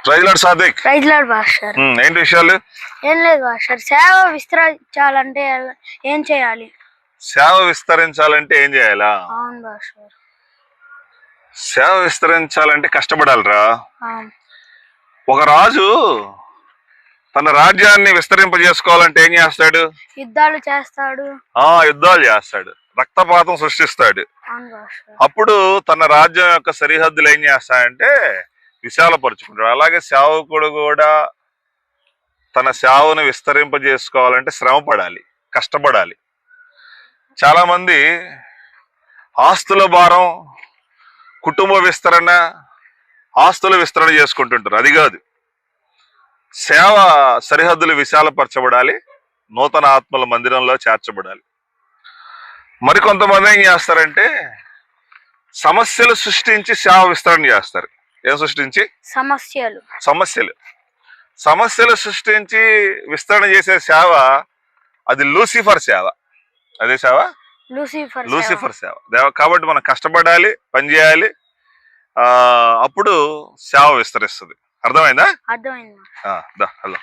ప్రైజ్లాడ్ Sadiq. ప్రైజ్లాడ్ master. ఏంటి విషయాలు? ఏం లేదు మాస్టర్. సేవ విస్తరించాలంటే ఏం చేయాలి? సేవ విస్తరించాలంటే ఏం చేయాలా? అవును మాస్టర్. సేవ విస్తరించాలంటే కష్టపడాలిరా. అవును. ఒక రాజు తన రాజ్యాన్ని విస్తరింపజేసుకోవాలంటే ఏం చేస్తాడు? యుద్ధాలు చేస్తాడు. యుద్ధాలు చేస్తాడు, రక్తపాతం సృష్టిస్తాడు. అవును మాస్టర్. అప్పుడు తన రాజ్యం యొక్క సరిహద్దులు ఏం చేస్తాడంటే విశాలపరుచుకుంటాడు. అలాగే సేవకుడు కూడా తన సేవను విస్తరింపజేసుకోవాలంటే శ్రమ పడాలి, కష్టపడాలి. చాలా మంది ఆస్తుల భారం, కుటుంబ విస్తరణ, ఆస్తుల విస్తరణ చేసుకుంటుంటారు. అది కాదు, సేవ సరిహద్దులు విశాలపరచబడాలి, నూతన ఆత్మల మందిరంలో చేర్చబడాలి. మరికొంతమంది ఏం చేస్తారంటే సమస్యలు సృష్టించి సేవ విస్తరణ చేస్తారు. ఏం సృష్టించి? సమస్యలు సృష్టించి విస్తరణ చేసే సేవ అది లూసిఫర్ సేవ. అదే సేవ లూసిఫర్ సేవ. కాబట్టి మనం కష్టపడాలి, పనిచేయాలి, అప్పుడు సేవ విస్తరిస్తుంది. అర్థమైందా? అర్థమైంది. హలో.